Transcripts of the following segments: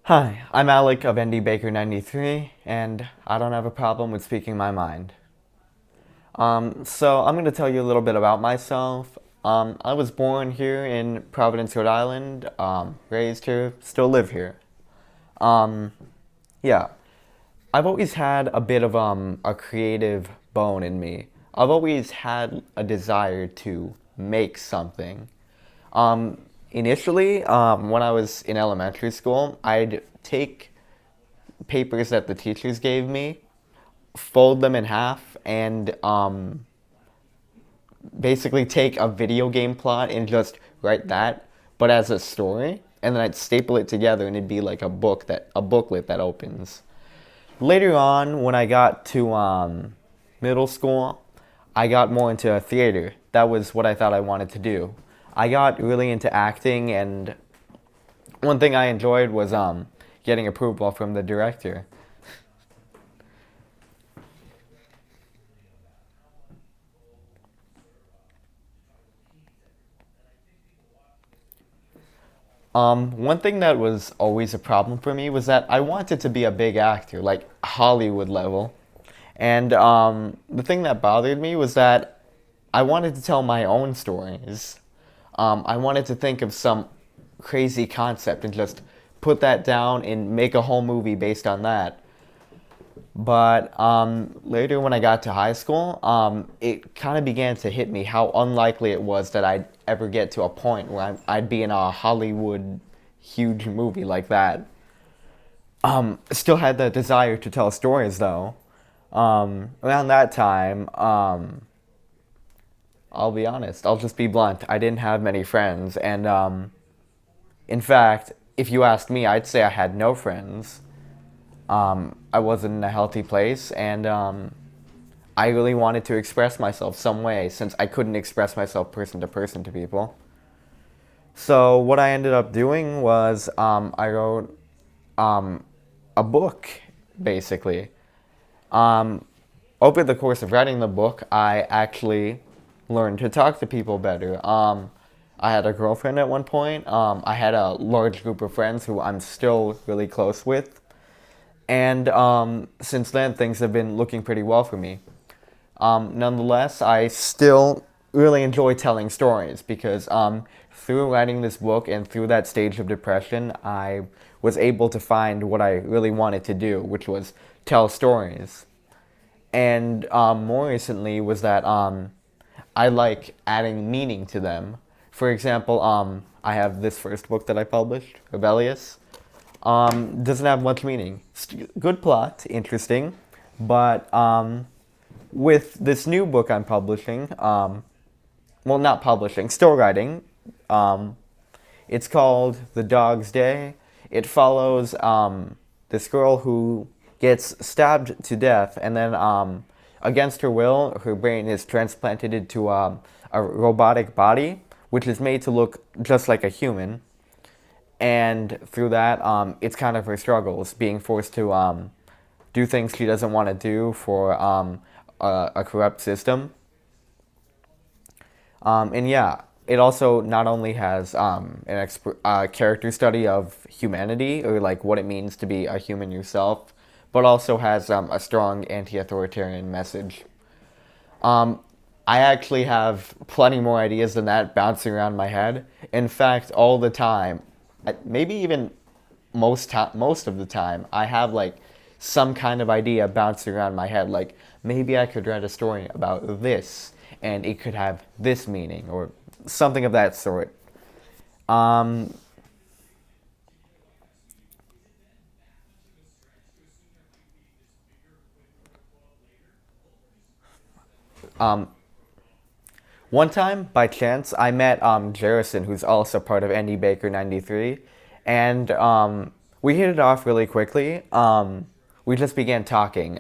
Hi, I'm Alec of NDBaker93, and I don't have a problem with speaking my mind. So I'm going to tell you a little bit about myself. I was born here in Providence, Rhode Island, raised here, still live here. Um, yeah, I've always had a bit of a creative bone in me. I've always had a desire to make something. Initially, when I was in elementary school, I'd take papers that the teachers gave me, fold them in half, and basically take a video game plot and just write that, but as a story, and then I'd staple it together, and it'd be like a booklet that opens. Later on, when I got to middle school, I got more into theater. That was what I thought I wanted to do. I got really into acting, and one thing I enjoyed was getting approval from the director. One thing that was always a problem for me was that I wanted to be a big actor, like Hollywood level. And the thing that bothered me was that I wanted to tell my own stories. I wanted to think of some crazy concept and just put that down and make a whole movie based on that. But later, when I got to high school, it kind of began to hit me how unlikely it was that I'd ever get to a point where I'd be in a Hollywood huge movie like that. Still had the desire to tell stories though. Around that time, I'll be honest, I'll just be blunt. I didn't have many friends, and in fact, if you asked me, I'd say I had no friends. I wasn't in a healthy place, and I really wanted to express myself some way since I couldn't express myself person to people. So what I ended up doing was I wrote a book, basically. Um, Over the course of writing the book, I actually learned to talk to people better. I had a girlfriend at one point. I had a large group of friends who I'm still really close with. And since then, things have been looking pretty well for me. Nonetheless, I still really enjoy telling stories because through writing this book and through that stage of depression, I was able to find what I really wanted to do, which was tell stories. And more recently was that I like adding meaning to them. For example, I have this first book that I published, Rebellious. Doesn't have much meaning. Good plot, interesting, but with this new book I'm publishing, well, not publishing, still writing. Um, it's called The Dog's Day. It follows this girl who gets stabbed to death, and then against her will, her brain is transplanted into a robotic body, which is made to look just like a human. And through that, it's kind of her struggles, being forced to do things she doesn't want to do for a corrupt system. And yeah, it also not only has character study of humanity, or like what it means to be a human yourself, but also has a strong anti-authoritarian message. Um, I actually have plenty more ideas than that bouncing around my head. In fact, all the time, maybe even most of the time, I have like some kind of idea bouncing around my head. Like maybe I could write a story about this, and it could have this meaning or something of that sort. Um, um, One time, by chance, I met Jerison, who's also part of NDBaker93, and we hit it off really quickly. We just began talking,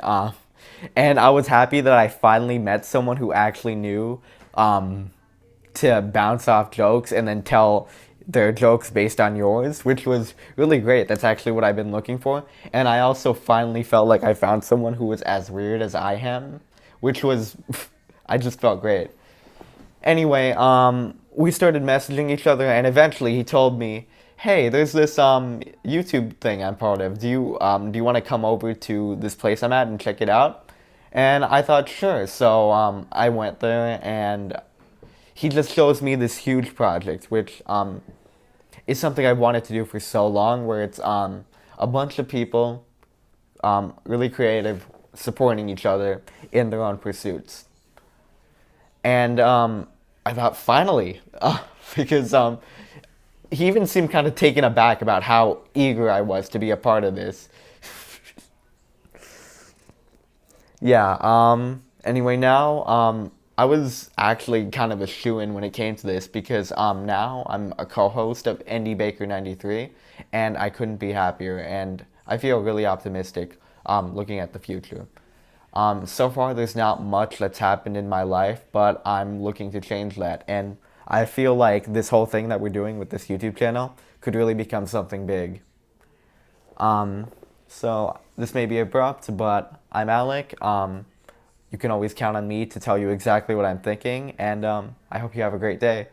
and I was happy that I finally met someone who actually knew to bounce off jokes and then tell their jokes based on yours, which was really great. That's actually what I've been looking for. And I also finally felt like I found someone who was as weird as I am, which was, I just felt great. Anyway, we started messaging each other, and eventually he told me, hey, there's this YouTube thing I'm part of. Do you want to come over to this place I'm at and check it out? And I thought, sure. So I went there, and he just shows me this huge project, which is something I wanted to do for so long, where it's a bunch of people, really creative, supporting each other in their own pursuits. And I thought, finally, because he even seemed kind of taken aback about how eager I was to be a part of this. Yeah, anyway, now, I was actually kind of a shoo-in when it came to this because now I'm a co-host of NDBaker93, and I couldn't be happier, and I feel really optimistic looking at the future. So far, there's not much that's happened in my life, but I'm looking to change that. And I feel like this whole thing that we're doing with this YouTube channel could really become something big. So this may be abrupt, but I'm Alec. You can always count on me to tell you exactly what I'm thinking, and I hope you have a great day.